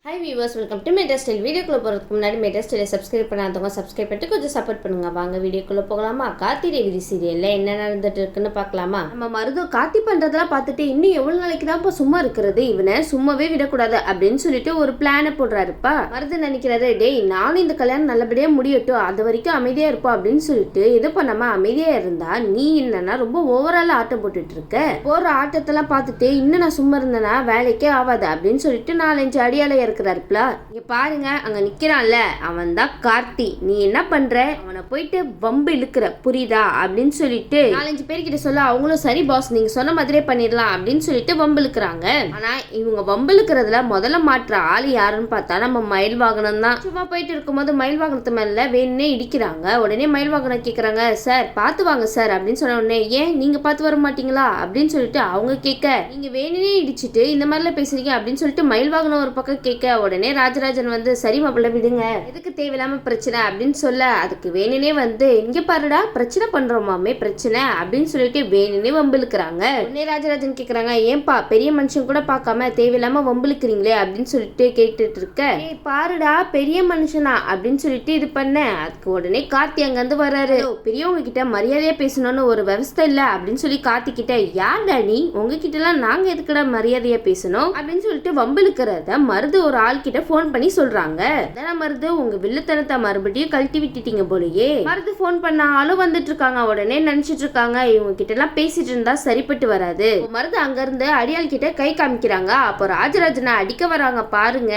Hi viewers, welcome to metro style. வீடியோக்குள்ளே போகிறதுக்கு முன்னாடி மெட்ரா ஸ்டைலை சப்ஸ்கிரைப் பண்ணாதவங்க சப்ஸ்கிரைப் பண்ணிட்டு கொஞ்சம் சப்போர்ட் பண்ணுங்க. வாங்க வீடியோக்குள்ளே போகலாமா? கார்த்தி ரேவதி சீரியலில் என்ன நடந்துட்டு இருக்குன்னு பார்க்கலாமா? நம்ம மருது கார்த்தி பண்ணுறதெல்லாம் பார்த்துட்டு இன்னும் எவ்வளோ நாளைக்கு தான் இப்போ சும்மா இருக்கிறது, இவனை சும்மாவே விடக்கூடாது அப்படின்னு சொல்லிட்டு ஒரு பிளானை போடுறாருப்பா. மருது நினைக்கிறாரு, டேய் நானும் இந்த கல்யாணம் நல்லபடியாக முடியட்டும், அது வரைக்கும் அமைதியாக இருப்போம் அப்படின்னு சொல்லிட்டு எது பண்ணாம அமைதியாக இருந்தா நீ என்னன்னா ரொம்ப ஓவரால் ஆட்டம் போட்டுட்டு இருக்க. போகிற ஆட்டத்தெல்லாம் பார்த்துட்டு இன்னும் நான் சும்மா இருந்தேன்னா வேலைக்கே ஆகாது அப்படின்னு சொல்லிட்டு 4-5 அடியாலையா இருக்கிறாருப்ல. இங்க பாருங்க, அங்க நிக்கிறான்ல அவன் தான் கார்த்தி. நீ என்ன பண்ற, அவனை போயிட்டு வம்பு இழுக்கிற, புரியுதா அப்படின்னு சொல்லிட்டு 4-5 பேர்கிட்ட சொல்ல அவங்களும் சரி பாஸ் நீங்க சொன்ன மாதிரியே பண்ணிடலாம் அப்படின்னு சொல்லிட்டு வம்பு இழுக்கிறாங்க. ஆனா இவங்க வம்பு இழுக்கிறதுல முதல்ல மாற்ற ஆள் யாருன்னு பார்த்தா நம்ம மயில் வாகனம் தான். சும்மா போயிட்டு இருக்கும்போது மயில் வாகனத்து மேல வேணுன்னே இடிக்கிறாங்க. உடனே மயில் வாகனம் கேட்கறாங்க, சார் பார்த்து வாங்க சார் அப்படின்னு சொன்ன உடனே ஏன் நீங்க பார்த்து வர மாட்டீங்களா அப்படின்னு சொல்லிட்டு அவங்க கேட்க, நீங்க வேணுன்னே இடிச்சிட்டு இந்த மாதிரிலாம் பேசுறீங்க அப்படின்னு சொல்லிட்டு மயில் வாகனம் ஒரு பக்கம் கேட்க, உடனே ராஜராஜன் வந்து சரி மாப்பிள்ள விடுங்க, எதுக்கு தேவையில்லாம பிரச்சனை அப்படின்னு சொல்ல, அதுக்கு வேணுனே வந்து இங்க பாருடா பிரச்சனை பண்றோமாமே பிரச்சனை அப்படின்னு சொல்லிட்டு வேணுனே வம்பிழுக்கிறாங்க. உடனே ராஜராஜன் கேக்குறாங்க, ஏன்பா பெரிய மனுஷன் கூட பார்க்காம தேவையில்லாம வம்பிழுக்கிறீங்களே அப்படின்னு சொல்லிட்டு கேட்டுட்டு இருக்க, பாருடா பெரிய மனுஷனா அப்படின்னு சொல்லிட்டு இது பண்ண, அதுக்கு உடனே கார்த்தி அங்க இருந்து வர்றாரு. பெரியவங்க கிட்ட மரியாதையா பேசணும்னு ஒரு விவசாய இல்ல அப்படின்னு சொல்லி கார்த்தி கிட்ட, யார்டா நீ, உங்ககிட்ட எல்லாம் நாங்க எதுக்குடா மரியாதையா பேசணும் அப்படின்னு சொல்லிட்டு வம்பிழுக்கிறத மருது ஒரு ஆள் கிட்ட போன் பண்ணி சொல்றாங்க. அதான் மருது உங்க வில்லத்தனத்தை மறுபடியும் கழட்டி விட்டுட்டீங்க போலயே. மருது போன் பண்ண ஆளும் வந்துட்டு இருக்காங்க. உடனே நினைச்சிட்டு இருக்காங்க இவங்க கிட்ட எல்லாம் பேசிட்டு இருந்தா சரிப்பட்டு வராது. மருது அங்க இருந்து அடியாள் கிட்ட கை காமிக்கிறாங்க. அப்போ ராஜராஜனை அடிக்க வராங்க பாருங்க.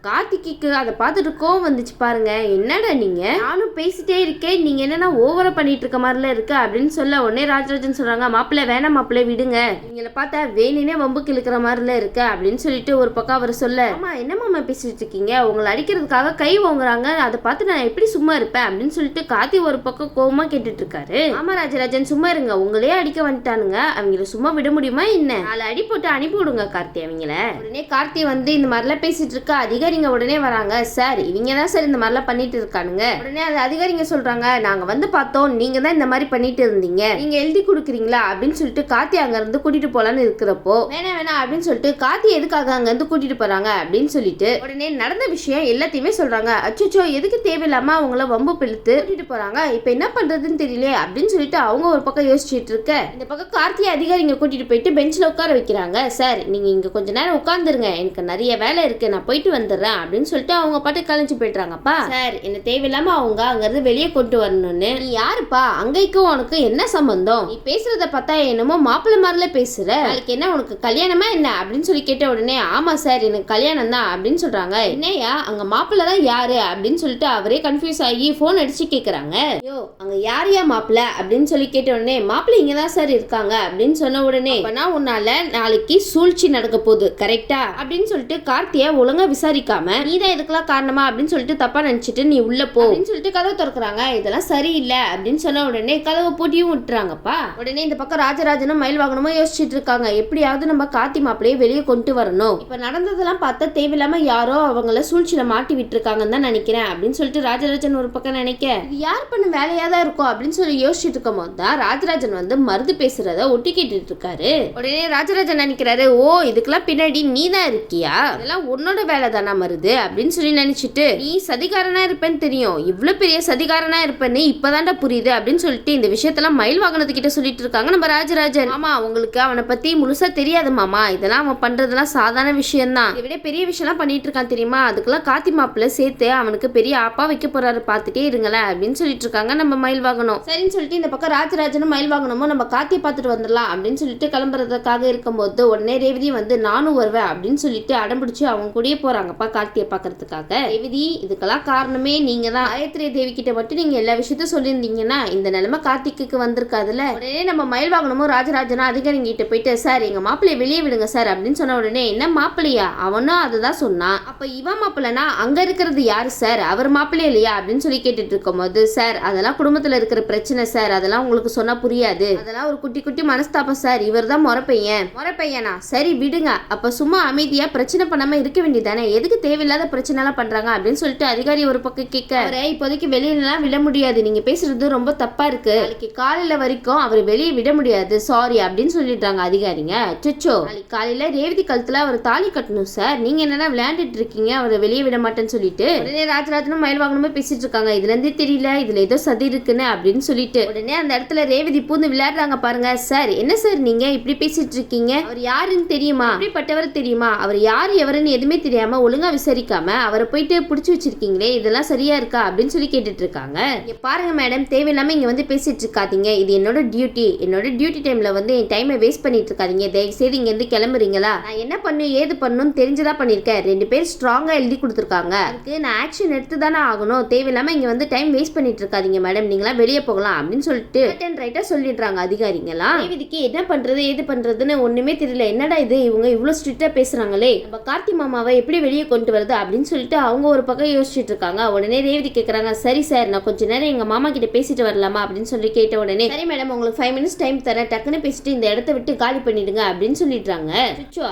கார்த்திக்கு அதை பார்த்துட்டு கோவம் வந்துச்சு பாருங்க. என்னடா நீங்க, நானும் பேசிட்டே இருக்கேன், நீங்க என்னன்னா ஓவரா பண்ணிட்டு இருக்க மாதிரில இருக்கு அப்படின்னு சொல்ல, உடனே ராஜராஜன் சொல்றாங்க, மாப்பிள்ள வேணாம் மாப்பிள்ள விடுங்க, நீங்கள பார்த்தா வேணுனே வம்புக்கு இழுக்கிற மாதிரில இருக்கு அப்படின்னு சொல்லிட்டு ஒரு பக்கம் அவர் சொல்ல, ஆமா என்ன மாமா பேசிட்டு இருக்கீங்க, உங்களை அடிக்கிறதுக்காக கை வாங்குறாங்க, அதை பார்த்து நான் எப்படி சும்மா இருப்பேன் அப்படின்னு சொல்லிட்டு கார்த்தி ஒரு பக்கம் கோவமா கேட்டுட்டு இருக்காரு. ஆமா ராஜராஜன் சும்மா இருங்க, உங்களே அடிக்க வந்துட்டானுங்க, அவங்கள சும்மா விட முடியுமா என்ன, 4 அடி போட்டு அனுப்பி விடுங்க கார்த்தி அவங்கள. உடனே கார்த்தி வந்து இந்த மாதிரிலாம் பேசிட்டு இருக்க, அதிகாரிங்க உடனே வராங்க. சார் இவங்க தான் சார் இந்த மாதிரிலாம் பண்ணிட்டு இருக்கானுங்க. உடனே அது அதிகாரிங்க சொல்றாங்க, நாங்க வந்து பார்த்தோம் நீங்க தான் இந்த மாதிரி பண்ணிட்டு இருந்தீங்க, நீங்க எழுதி கொடுக்குறீங்களா அப்படின்னு சொல்லிட்டு கார்த்தி அங்க இருந்து கூட்டிட்டு போலான்னு இருக்கிறப்போ, வேணாம் அப்படின்னு சொல்லிட்டு கார்த்தி எதுக்காக அங்க இருந்து கூட்டிட்டு போறாங்க அப்படின்னு சொல்லிட்டு உடனே நடந்த விஷயம் எல்லாத்தையுமே சொல்றாங்க. அச்சோ எதுக்கு தேவையில்லாம அவங்கள வம்பு பிழுத்து கூட்டிட்டு போறாங்க, இப்ப என்ன பண்றதுன்னு தெரியல அப்படின்னு சொல்லிட்டு அவங்க ஒரு பக்கம் யோசிச்சுட்டு இருக்க, இந்த பக்கம் கார்த்திகை அதிகாரிங்க கூட்டிட்டு போயிட்டு பெஞ்சில உட்கார வைக்கிறாங்க. சார் நீங்க இங்க கொஞ்ச நேரம் உட்கார்ந்துருங்க, எனக்கு நிறைய வேலை இருக்கு, நான் போயிட்டு வந்துடுறேன் அப்படின்னு சொல்லிட்டு அவங்க பாட்டு கலைஞ்சு போயிடுறாங்கப்பா. சார் என்ன தேவையில்லாம அவங்க அங்க இருந்து வெளியே கொண்டு வரணும்னு, நீ யாருப்பா, அங்கைக்கும் உனக்கு என்ன சம்பந்தம், நீ பேசுறத பார்த்தா என்னமோ மாப்பிள்ளை மாதிரில பேசுற, நாளைக்கு என்ன உனக்கு கல்யாணமா என்ன அப்படின்னு சொல்லி கேட்ட உடனே, ஆமா சார் எனக்கு கல்யாணம் தான் அப்படின்னு சொல்றாங்க. என்னையா அங்க மாப்பிள்ள தான் யாரு அப்படின்னு சொல்லிட்டு அவரே கன்ஃபியூஸ் ஆகி போன் அடிச்சு கேக்குறாங்க. யோ அங்க யாரையா மாப்பிள்ள அப்படின்னு சொல்லி கேட்ட உடனே, மாப்பிள்ள இங்கதான் சார் இருக்காங்க அப்படின்னு சொன்ன உடனே, அப்பனா உன்னால நாளைக்கு சூழ்ச்சி நடக்க போகுது கரெக்டா அப்படின்னு சொல்லிட்டு கார்த்திய ஒழுங்கா விசாரிக்காம நீதான் இதுக்கெல்லாம் காரணமா அப்படின்னு சொல்லிட்டு தப்பா நினைச்சிட்டு நீ உள்ள போ அப்படின்னு சொல்லிட்டு கதவை திறக்கிறாங்க. இதெல்லாம் சரியில்லை அப்படின்னு சொன்ன உடனே கதவை பூட்டியும் விட்டுறாங்கப்பா. உடனே இந்த பக்கம் ராஜராஜனும் மயில் வாகனமும் யோசிச்சுட்டு இருக்காங்க, எப்படியாவது நம்ம கார்த்தி மாப்பிள்ளையை வெளியே கொண்டு வரணும், இப்ப நடந்ததெல்லாம் பார்த்தா தேவையில்லாம யாரோ அவங்கள சூழ்ச்சியில மாட்டி விட்டுருக்காங்கன்னு தான் நினைக்கிறேன் அப்படின்னு சொல்லிட்டு ராஜராஜன் ஒரு பக்கம் நினைக்க, இது யார் பண்ண வேலையா தான் இருக்கும் அப்படின்னு சொல்லி யோசிச்சுட்டு இருக்கும் போது தான் ராஜராஜன் வந்து மருது பேசுறத ஒட்டி கேட்டுட்டு இருக்காரு. உடனே ராஜராஜன் நினைக்கிறாரு, ஓ இதுக்கெல்லாம் பின்னாடி நீ தான் இருக்கியா, இதெல்லாம் உன்னோட வேலை தானா மருது அப்படின்னு சொல்லி நினைச்சிட்டு, நீ சதிகாரனா இருப்பேன்னு தெரியும், இவ்வளவு பெரிய சதிகாரனா இருப்பேன்னு இப்பதான்டா புரியுது அப்படின்னு சொல்லிட்டு இந்த விஷயத்தெல்லாம் மயில் வாகனத்துக்கிட்ட சொல்லிட்டு இருக்காங்க நம்ம ராஜராஜன். ஆமா உங்களுக்கு அவனை பத்தி முழுசா தெரியாது மாமா, இதெல்லாம் அவன் பண்றதெல்லாம் சாதாரண விஷயம் தான், இதை விட பெரிய விஷயம்லாம் பண்ணிட்டு இருக்கான் தெரியுமா, அதுக்கெல்லாம் கார்த்தி மாப்பிள்ள சேர்த்து அவனுக்கு பெரிய ஆப்பா வைக்க போறாரு, பார்த்துட்டே இருங்களேன் அப்படின்னு சொல்லிட்டு இருக்காங்க நம்ம மயில் வாகனம். சரின்னு சொல்லிட்டு இந்த பக்கம் ராஜராஜனும் மயில் வாகனமும் நம்ம கார்த்தியை பார்த்துட்டு வந்துடலாம் அப்படின்னு சொல்லிட்டு கிளம்புறதுக்காக இருக்கும்போது உடனே ரேவதி வந்து நானும் வருவேன் அப்படின்னு சொல்லிட்டு அடம்பிடிச்சு அவங்க கூடயே போறாங்கப்பா கார்த்தியை பாக்குறதுக்காக. ரேவதி இதுக்கெல்லாம் காரணமே நீங்க தான், காயத்ரி தேவி கிட்ட மட்டும் நீங்க எல்லா விஷயத்தையும் சொல்லியிருந்தீங்கன்னா இந்த நிலைமை கார்த்திக்கு வந்திருக்காதுல. உடனே நம்ம மயில் வாகனமும் ராஜராஜனும் அதிகாரிங்க கிட்ட போயிட்டு, சார் எங்க மாப்பிள்ளைய வெளியே விடுங்க சார் அப்படின்னு சொன்ன உடனே, என்ன மாப்பிள்ளையா, அவனும் அதுதான் சொன்னான், அப்ப இவன் மாப்பிள்ளனா அங்க இருக்கிறது யாரு சார், அவர் மாப்பிள்ளை இல்லையா அப்படின்னு சொல்லி கேட்டுட்டு இருக்கும் போது, சார் அதெல்லாம் குடும்பத்துல இருக்கிற பிரச்சனை சார், அதெல்லாம் உங்களுக்கு சொன்னா புரியாது, அதெல்லாம் ஒரு குட்டி குட்டி மனஸ்தாபம் சார், இவர் தான் முறைப்பையனா, சரி விடுங்க, அப்ப சும்மா அமைதியா பிரச்சனை பண்ணாம இருக்க வேண்டியதானே, எதுக்கு தேவையில்லாத பிரச்சனை எல்லாம் பண்றாங்க அப்படின்னு சொல்லிட்டு அதிகாரி ஒரு பக்கம் கேட்க, அவரை இப்போதைக்கு வெளியிலாம் விட முடியாது, நீங்க பேசுறது ரொம்ப தப்பா இருக்கு, நாளைக்கு காலையில வரைக்கும் அவர் வெளியே விட முடியாது சாரி அப்படின்னு சொல்லிட்டாங்க அதிகாரிங்க. அச்சோ நாளைக்கு காலையில ரேவதி கழுத்துல அவர் தாலி கட்டணும் சார், நீங்க என்ன என்னடா விளையாண்டுட்டு இருக்கீங்க, அவரை வெளியே விட மாட்டேன்னு சொல்லிட்டு உடனே ராஜராஜனும் மயில்வாகனமும் பேசிட்டு இருக்காங்க. இதுல இருந்தே தெரியல இதுல ஏதோ சதி இருக்குன்னு அப்படின்னு சொல்லிட்டு உடனே அந்த இடத்துல ரேவதி பூந்து விளையாடுறாங்க பாருங்க. சார் என்ன சார் நீங்க இப்படி பேசிட்டு இருக்கீங்க, அவர் யாருன்னு தெரியுமா, அப்படிப்பட்டவர் தெரியுமா, அவர் யாரு எவருன்னு எதுவுமே தெரியாம ஒழுங்கா விசாரிக்காம அவரை போயிட்டு பிடிச்சி வச்சிருக்கீங்களே, இதெல்லாம் சரியா இருக்கா அப்படின்னு சொல்லி கேட்டுட்டு இருக்காங்க. இங்க பாருங்க மேடம், தேவையில்லாம இங்க வந்து பேசிட்டு இருக்காதீங்க, இது என்னோட டியூட்டி டைம்ல வந்து என் டைமை வேஸ்ட் பண்ணிட்டு இருக்காதீங்க, தயவு செய்து இங்க இருந்து கிளம்புறீங்களா, நான் என்ன பண்ணு ஏது பண்ணணும்னு தெரிஞ்சுதான் பண்ணிருக்கேன், 2 பேர் ஸ்ட்ராங்கா எழுதி கொடுத்துருக்காங்க, அதுக்கு நான் ஆக்ஷன் எடுத்து தானே ஆகணும், தேவையில்லாம இங்க வந்து டைம் வேஸ்ட் பண்ணிட்டு இருக்காதீங்க மேடம், நீங்களா வெளியே போகலாம் அப்படின்னு சொல்லிட்டு ரைட்டா சொல்லிடுறாங்க அதிகாரிங்களா. தேவதிக்கு என்ன பண்றது ஏது பண்றதுன்னு ஒண்ணுமே தெரியல, என்னடா இது இவங்க இவ்வளவு ஸ்ட்ரிக்டா பேசுறாங்களே, நம்ம கார்த்தி மாமாவை எப்படி வெளியே கொண்டு வருது அப்படின்னு சொல்லிட்டு அவங்க ஒரு பக்கம் யோசிச்சுட்டு இருக்காங்க. உடனே ரேவதி கேக்குறாங்க, சரி சார் நான் கொஞ்ச நேரம் எங்க மாமா கிட்ட பேசிட்டு வரலாமா அப்படின்னு சொல்லி கேட்ட உடனே சரி மேடம் உங்களுக்கு 5 minutes டைம் தரேன், டக்குன்னு பேசிட்டு இந்த இடத்த விட்டு காலி பண்ணிடுங்க அப்படின்னு சொல்லிடுறாங்க.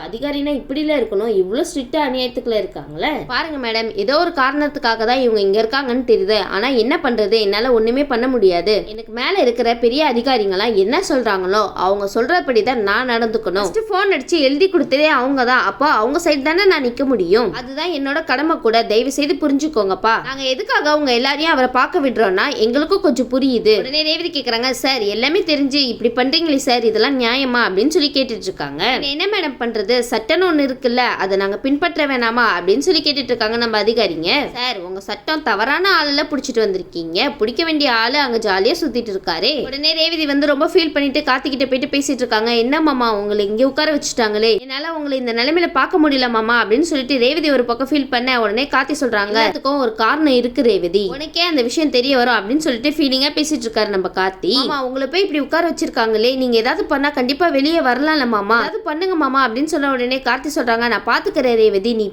அதிகாரினா இப்படிலாம் இருக்கணும், இவ்வளவு ஸ்ட்ரிக்டா அநியாயத்துக்குள்ள இருக்காங்களே. பாருங்க மேடம், ஏதோ ஒரு காரணத்துக்காக தான் இவங்க இங்க இருக்காங்கன்னு தெரியுது, ஆனா என்ன பண்றது, என்னால ஒண்ணுமே பண்ண முடியாது, எனக்கு மேல இருக்கிற பெரிய அதிகாரிங்களாம் என்ன சொல்றாங்களோ அவங்க சொல்றபடிதான் நான் நடந்துக்கணும், போன் அடிச்சு எழுதி கொடுத்ததே அவங்க தான், அப்போ அவங்க சைடு தானே நான் நிக்க முடியும், அதுதான் என்னோட கடமை கூட, தயவு செய்து புரிஞ்சுக்கோங்கப்பா, நாங்க எதுக்காக உங்க எல்லாரையும் அவரை பார்க்க விடுறோம்னா எங்களுக்கும் கொஞ்சம் புரியுது. உடனே ரேவதி கேக்குறாங்க, சார் எல்லாமே தெரிஞ்சு இப்படி பண்றீங்களே சார், இதெல்லாம் நியாயமா அப்படின்னு சொல்லி கேட்டுட்டு இருக்காங்க. என்ன மேடம் பண்றது, சட்டம்னு ஒண்ணு இருக்குல்ல, அதை நாங்க பின்பற்ற வேணாமா அப்படின்னு சொல்லி கேட்டுட்டு இருக்காங்க நம்ம அதிகாரிங்க. சார் உங்க சட்டம் தவறான ஆளெல்லாம் பிடிச்சிட்டு வந்திருக்கீங்க, பிடிக்க வேண்டிய ஆளு அங்க ஜாலியா சுத்திட்டு இருக்காரு. உடனே ரேவதி வந்து ரொம்ப ஃபீல் பண்ணிட்டு கார்த்திகிட்ட போயிட்டு பேசிட்டு இருக்காங்க. என்ன மாமா உங்களை இங்க உட்கார வச்சுட்டாங்களே, என்னால உங்களை இந்த நிலைமையில பார்க்க முடியல மாமா அப்படின்னு சொல்லிட்டு ரேவதி ஒரு பக்கம் ஃபீல் பண்ண உடனே கார்த்தி சொல்றாங்க, அதுக்கும் ஒரு காரணம் இருக்கு ரேவதி, உனக்கே அந்த விஷயம் தெரிய வரும் அப்படின்னு சொல்லிட்டு ஃபீலிங்கா பேசிட்டு இருக்காரு நம்ம கார்த்தி. மாமா உங்களை போய் இப்படி உட்கார வச்சிருக்காங்களே, நீங்க ஏதாவது பண்ணா கண்டிப்பா வெளியே வரலாம்ல மாமா, ஏதாவது பண்ணுங்க மாமா அப்படின்னு சொன்ன உடனே கார்த்தி சொல்றாங்க, நான் பாத்துக்கிறேன் ரேவதி, நீ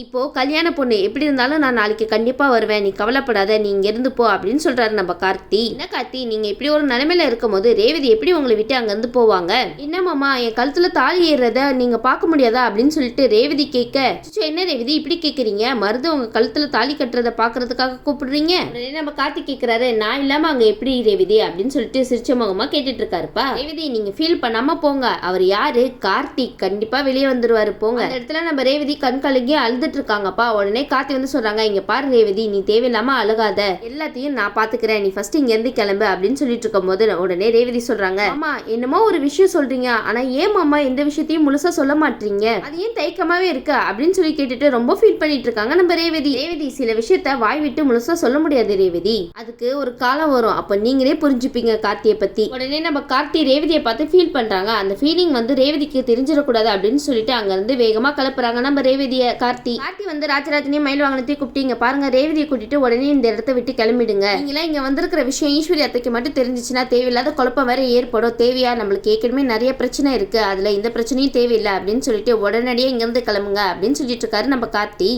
இப்போ கல்யாண பொண்ணு, எப்படி இருந்தாலும் நான் நாளைக்கு கண்டிப்பா வருவேன், நீ கவலைப்படாத, நீ இங்க இருந்து போ அப்படின்னு சொல்றாரு நம்ம கார்த்தி. என்ன கார்த்தி நீங்க இப்படி ஒரு நிலைமையில இருக்கும் போது ரேவதி எப்படி உங்களை விட்டு அங்க இருந்து போவாங்க, என்ன மாமா என் கழுத்துல தாலி ஏறுறத நீங்க பார்க்க முடியாதா அப்படின்னு சொல்லிட்டு ரேவதி கேட்க, என்ன ரேவதி இப்படி கேக்குறீங்க, மருது உங்க கழுத்துல தாலி கட்டுறத பாக்குறதுக்காக கூப்பிடுறீங்க, நம்ம கார்த்தி கேக்குறாரு, நான் இல்லாம அங்க எப்படி ரேவதி அப்படின்னு சொல்லிட்டு சிரிச்ச முகமா கேட்டுட்டு இருக்காருப்பா. ரேவதி நீங்க ஃபீல் பண்ணாம போங்க, அவர் யாரு கார்த்திக், கண்டிப்பா வெளியே வந்துருவாரு போங்க. அந்த இடத்துல நம்ம ரேவதி கண் கலங்கி அழுதுட்டு இருக்காங்கப்பா. உடனே கார்த்தி வந்து சொல்றாங்க, இங்க பாரு ரேவதி நீ தேவையில்லாம அழுகாத, எல்லாத்தையும் நான் பாத்துக்கிறேன், நீ ஃபர்ஸ்ட் இங்க இருந்து கிளம்பு அப்படின்னு சொல்லிட்டு இருக்கும் போது உடனே ரேவதி சொல்றாங்க, அம்மா என்னமோ ஒரு விஷயம் சொல்றீங்க, ஆனா ஏன் மாமா எந்த விஷயத்தையும் முழுசா சொல்ல மாட்டீங்க, அது ஏன் தயக்கமாவே இருக்கு அப்படின்னு சொல்லி கேட்டுட்டு ரொம்ப ஃபீல் பண்ணிட்டு இருக்காங்க நம்ம ரேவதி. சில விஷயத்த வாய் விட்டு முழுசா சொல்ல முடியாது ரேவதி, அதுக்கு ஒரு காலம் வரும், அப்ப நீங்களே புரிஞ்சுப்பீங்க கார்த்தியை பத்தி. உடனே நம்ம கார்த்தி ரேவதியை பார்த்து ஃபீல் பண்றாங்க, அந்த ஃபீலிங் வந்து ரேவதிக்கு தெரிஞ்சிடக்கூடாது அப்படின்னு சொல்லிட்டு அங்க இருந்து வேகமா கிளப்புறாங்க நம்ம ரேவதிய. கார்த்தி வந்து ராஜராஜனையும் மயில்வாகனத்தையும் கூப்பிட்டு, பாருங்க ரேவதியை கூட்டிட்டு உடனே இந்த இடத்த விட்டு கிளம்பிடுங்க, நீங்களா இங்க வந்திருக்கிற விஷயம் ஈஸ்வரி அத்தைக்கு மட்டும் தெரிஞ்சிச்சுன்னா தேவையில்லாத குழப்பம் வேற ஏற்படும், தேவையா, நம்மளுக்கு ஏற்கனவே நிறைய பிரச்சனை இருக்கு, அதுல இந்த பிரச்சனையும் தேவையில்லை அப்படின்னு சொல்லிட்டு உடனடியே இங்க இருந்து கிளம்புங்க அப்படின்னு சொல்லிட்டு இருக்காரு நம்ம கார்த்தி.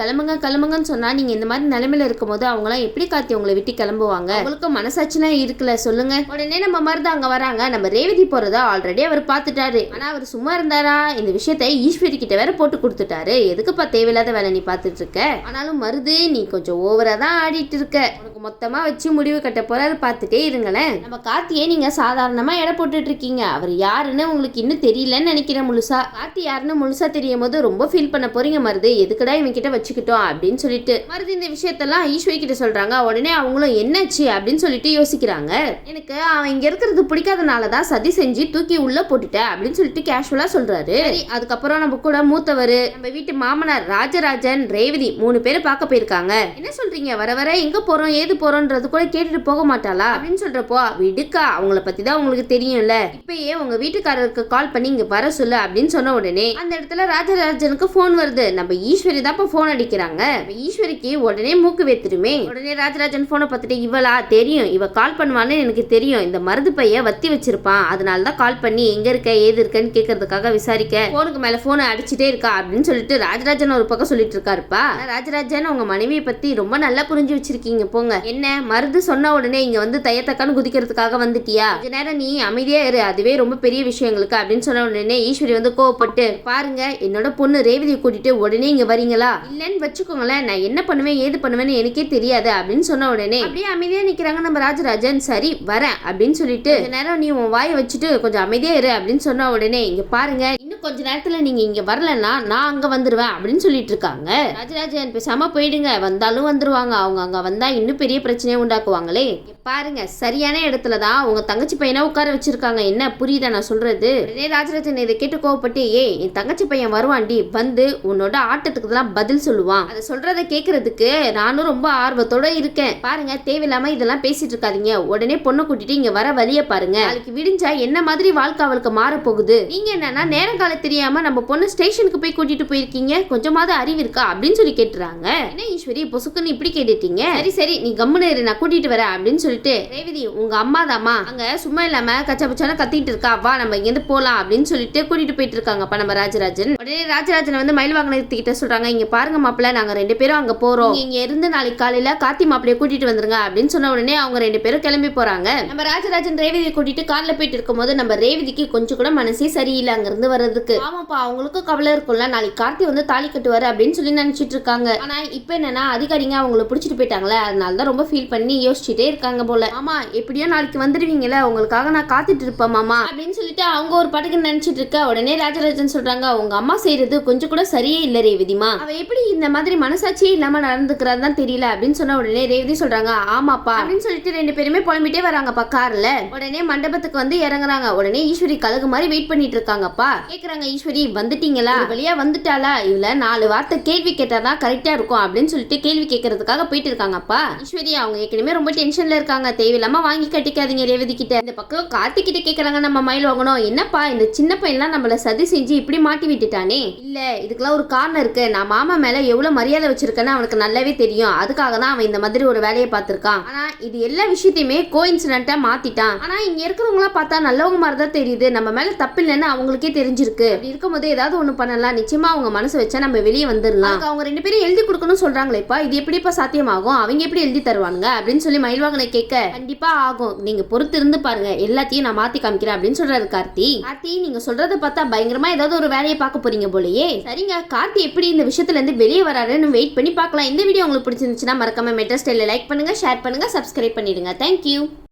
கிளம்புங்கன்னு சொன்னா நீங்க இந்த மாதிரி நிலைமையில இருக்கும் போது அவங்க எல்லாம் எப்படி கார்த்தி உங்களை விட்டு கிளம்புவாங்க, உங்களுக்கு மனசாட்சினா இருக்குல்ல சொல்லுங்க. உடனே நம்ம மருது அங்க வராங்க, நம்ம ரேவதி போறத ஆல்ரெடி அவர் பாத்துட்டாரு, ஆனா அவர் சும்மா இருந்தாரா, இந்த விஷயத்தை ஈஸ்வரி கிட்ட வேற போட்டு கொடுத்துட்டாரு, எதுக்குப்பா தேவையில்லாத வேலை நீ பாத்துட்டு இருக்க, ஆனாலும் மருது நீ கொஞ்சம் ஓவரா தான் ஆடிட்டு இருக்க, உனக்கு மொத்தமா வச்சு முடிவு கட்ட போறாரு, பாத்துட்டே இருங்களேன். நம்ம கார்த்தியே நீங்க சாதாரணமா எடை போட்டுட்டு இருக்கீங்க, அவர் யாருன்னு உங்களுக்கு இன்னும் தெரியலன்னு நினைக்கிறேன், முழுசா கார்த்தி யாருன்னு முழுசா தெரியும் போது ரொம்ப ஃபீல் பண்ண போறீங்க மருது, எதுக்கடா இவன் கிட்ட வச்சுக்கிட்டோம் அப்படின்னு சொல்லிட்டு மருது இந்த விஷயத்தெல்லாம் ஈஸ்வரி கிட்ட சொல்றாங்க. உடனே அவங்களும் என்னாச்சு அப்படின்னு சொல்லிட்டு யோசிக்கிறாங்க, எனக்கு அவன் இங்க இருக்கிறது பிடிக்காதனாலதான் சதி செஞ்சு தூக்கி உள்ள போட்டுட்ட அப்படின்னு சொல்லிட்டு கேஷுவலா சொல்றாரு. அதுக்கப்புறம் நம்ம கூட மூத்தவர் நம்ம வீட்டு மாமனார் ராஜராஜன் ரேவதி 3 பேரை பார்க்க போயிருக்காங்க. என்ன சொல்றீங்க, வர வர எங்க போறோம் ஏது போறோம்ன்றது கூட கேட்டுட்டு போக மாட்டாளா அப்படின்னு சொல்றப்போ, விடுக்கா அவங்கள பத்தி தான் உங்களுக்கு தெரியும்ல, இப்பயே உங்க வீட்டுக்காரருக்கு கால் பண்ணி இங்க வர சொல்லு அப்படின்னு சொன்ன உடனே அந்த இடத்துல ராஜராஜனுக்கு போன் வருது. நம்ம ஈஸ்வரி தான் போன் அடிக்கிறாங்க. ஈஸ்வரிக்கு உடனே மூக்கு வைத்துருமே. உடனே ராஜராஜன் போனை பார்த்துட்டு, இவளா தெரியும், இவ கால் பண்ணுவான்னு எனக்கு தெரியும், இந்த மருது பைய வத்தி வச்சிருப்பான், அதனாலதான் கால் பண்ணி எங்க இருக்க ஏது இருக்கன்னு கேட்கறதுக்காக விசாரிக்க போனுக்கு மேல போனை அடிச்சுட்டே இருக்கா அப்படின்னு சொல்லிட்டு ராஜராஜன் ஒரு பக்கம் சொல்லிட்டு இருக்காருப்பா. ராஜராஜன் உங்க மனைவியை பத்தி ரொம்ப நல்லா புரிஞ்சு வச்சிருக்கீங்க போங்க, என்ன மருது சொன்ன உடனே இங்க வந்து தையத்தக்கான்னு குதிக்கிறதுக்காக வந்துட்டியா, கொஞ்ச நேரம் நீ அமைதியா இரு, அதுவே ரொம்ப பெரிய விஷயங்களுக்கு அப்படின்னு சொன்ன உடனே ஈஸ்வரி வந்து கோவப்பட்டு, பாருங்க என்னோட பொண்ணு ரேவதியை கூட்டிட்டு உடனே இங்க வரீங்களா, இல்லன்னு வச்சுக்கோங்களேன் நான் என்ன பண்ணுவேன் ஏது பண்ணுவேன்னு எனக்கே தெரியாது அப்படின்னு சொன்ன உடனே அப்படியே அமைதியா நிக்கிறாங்க நம்ம ராஜராஜன். சரி வரேன் அப்படின்னு சொல்லிட்டு, கொஞ்ச நேரம் நீ உன் வாயை வச்சுட்டு கொஞ்சம் அமைதியா இரு அப்படின்னு சொன்ன உடனே, இங்க பாருங்க இன்னும் கொஞ்ச நேரத்துல நீங்க இங்க வரலன்னா நான் அங்க வந்துருவேன் அப்படின்னு சொல்லிட்டு இருக்காங்க. ராஜராஜன் பேசாம போயிடுங்க, வந்தாலும் வந்துருவாங்க, அவங்க அங்க வந்தா இன்னும் பெரிய பிரச்சனையை உண்டாக்குவாங்களே. பாருங்க சரியான இடத்துலதான் உங்க தங்கச்சி பையனை உட்கார வச்சிருக்காங்க, என்ன புரியுதா நான் சொல்றது? உடனே ராஜராஜன் இதை கேட்டு கோவப்பட்டு, என் தங்கச்சி பையன் வருவாண்டி, வந்து உன்னோட ஆட்டத்துக்கு தான் பதில் சொல்லுவான், அதை சொல்றதை கேட்கறதுக்கு நானும் ரொம்ப ஆர்வத்தோட இருக்கேன். பாருங்க தேவையில்லாம இதெல்லாம் பேசிட்டு இருக்காதீங்க, உடனே பொண்ணை கூட்டிட்டு இங்க வர வழிய பாருங்க, நாளைக்கு விடிஞ்சா என்ன மாதிரி வாழ்க்கை அவளுக்கு மாற போகுது. நீங்க என்னன்னா நேரம் காலம் தெரியாம நம்ம பொண்ணு ஸ்டேஷனுக்கு போய் கூட்டிட்டு போயிருக்கீங்க, கொஞ்சமாவது அறிவு இருக்கா அப்படின்னு சொல்லி கேட்டுறாங்க. என்ன ஈஸ்வரி பொசுக்குன்னு இப்படி கேட்டுட்டீங்க? சரி சரி நீ கம்முன்னு இரு, நான் கூட்டிட்டு வரேன் அப்படின்னு சொல்லிட்டு, ரேவதி உங்க அம்மா தாமா அங்க சும்மா இல்லாம கச்சபச்சான கத்திட்டு இருக்கா, வா நம்ம இங்க இருந்து போலாம் அப்படின்னு சொல்லிட்டு கூட்டிட்டு போயிட்டு இருக்காங்கப்பா நம்ம ராஜராஜன். உடனே ராஜராஜன் வந்து மயில் வாகனத்துக்கிட்ட சொல்றாங்க, இங்க பாருங்க மாப்பிள்ள, நாங்க 2 பேரும் அங்க போறோம், இங்க இருந்து நாளைக்கு காலையில கார்த்தி மாப்பிளைய கூட்டிட்டு வந்துருங்க அப்படின்னு சொன்ன உடனே அவங்க 2 பேரும் கிளம்பி போறாங்க. நம்ம ராஜராஜன் ரேவதியை கூட்டிட்டு கார்ல போயிட்டு இருக்கும் போது நம்ம ரேவதிக்கு கொஞ்சம் கூட மனசே சரியில்லை அங்க இருந்து வர்றதுக்கு. ஆமாப்பா அவங்களுக்கும் கவலை இருக்கும்ல, நாளைக்கு கார்த்தி வந்து தாலி கட்டுவாரு அப்படின்னு சொல்லி நினைச்சிட்டு இருக்காங்க. ஆனா இப்ப என்னன்னா அதிகாரிங்க அவங்கள பிடிச்சிட்டு போயிட்டாங்களே, அதனாலதான் ரொம்ப ஃபீல் பண்ணி யோசிச்சுட்டே இருக்காங்க போல. ஆமா எப்படியோ நாளைக்கு வந்துடுவீங்கல்ல, உங்களுக்காக நான் காத்துட்டு இருப்பேன் மாமா அப்படின்னு சொல்லிட்டு அவங்க ஒரு படகு நினைச்சிட்டு இருக்க. உடனே ராஜராஜன் சொல்றாங்க, உங்க அம்மா செய்யறது கொஞ்சம் கூட சரியே இல்ல ரேவதிமா, அவ எப்படி இந்த மாதிரி மனசாட்சியே இல்லாம நடந்துக்கிறாதான் தெரியல அப்படின்னு சொன்ன உடனே ரேவதி சொல்றாங்க, ஆமாப்பா அப்படின்னு சொல்லிட்டு 2 பேருமே புலம்பிட்டே வராங்கப்பா கார்ல. உடனே மண்டபத்துக்கு வந்து இறங்குறாங்க. உடனே ஈஸ்வரி கழுகு மாதிரி வெயிட் பண்ணிட்டு இருக்காங்கப்பா. கேக்குறாங்க, ஈஸ்வரி வந்துட்டீங்களா, வழியா வந்துட்டாளா, இதுல 4 வார்த்தை கேள்வி கேட்டாதான் கரெக்டா இருக்கும் அப்படின்னு சொல்லிட்டு கேள்வி கேட்கறதுக்காக போயிட்டு இருக்காங்கப்பா. ஈஸ்வரி அவங்க ஏற்கனவே ரொம்ப டென்ஷன்ல இருக்காங்க, தேவையில்லாம வாங்கி கட்டிக்காதீங்க ரேவதி கிட்ட. இந்த பக்கம் கார்த்திக் கிட்ட கேக்குறாங்க நம்ம மயில் வாங்கணும், என்னப்பா இந்த சின்ன பையன்லாம் நம்மள சதி செஞ்சு இப்படி மாட்டி விட்டுட்டானே. இல்ல இதுக்கெல்லாம் ஒரு காரணம் இருக்கு, நான் மாமா மேல எவ்வளவு மரியாதை வச்சிருக்கேன்னு அவனுக்கு நல்லாவே தெரியும், அதுக்காக தான் அவன் இந்த மாதிரி ஒரு வேலையை பார்த்திருக்கான். ஆனா இது எல்லா விஷயத்தையுமே கோஇன்சிடென்ட்டா மாத்திட்டான். ஆனா இங்க இருக்கிறவங்களா பார்த்தா நல்லவங்க மாதிரி தான் தெரியுது, நம்ம மேல தப்பு இல்லைன்னு அவங்களுக்கே தெரிஞ்சிருக்கு. அப்படி இருக்கும்போது ஏதாவது ஒண்ணு பண்ணலாம், நிச்சயமா அவங்க மனசு வச்சா நம்ம வெளியே வந்துடலாம். அவங்க 2 பேரும் எழுதி கொடுக்கணும்னு சொல்றாங்களேப்பா, இது எப்படிப்பா சாத்தியமாகும், அவங்க எப்படி எழுதி தருவாங்க அப்படின்னு சொல்லி மயில்வாகனை கேட்க, கண்டிப்பா ஆகும், நீங்க பொறுத்து இருந்து பாருங்க, எல்லாத்தையும் நான் மாத்தி காமிக்கிறேன் அப்படின்னு சொல்றாரு கார்த்தி. கார்த்தி நீங்க சொல்றத பார்த்தா பயங்கரமா ஏதாவது ஒரு வேலையை பார்க்க போறீங்க போலயே. சரிங்க கார்த்தி எப்படி இந்த விஷயத்துல இருந்து வெளியே வராருன்னு வெயிட் பண்ணி பார்க்கலாம். இந்த வீடியோ உங்களுக்கு பிடிச்சிருந்துச்சுன்னா மறக்காம மெட்ரா ஸ்டைல லைக் பண்ணுங்க, ஷேர் பண்ணுங்க, சப்ஸ்கிரைப் பண்ணிடுங்க. தேங்க்யூ.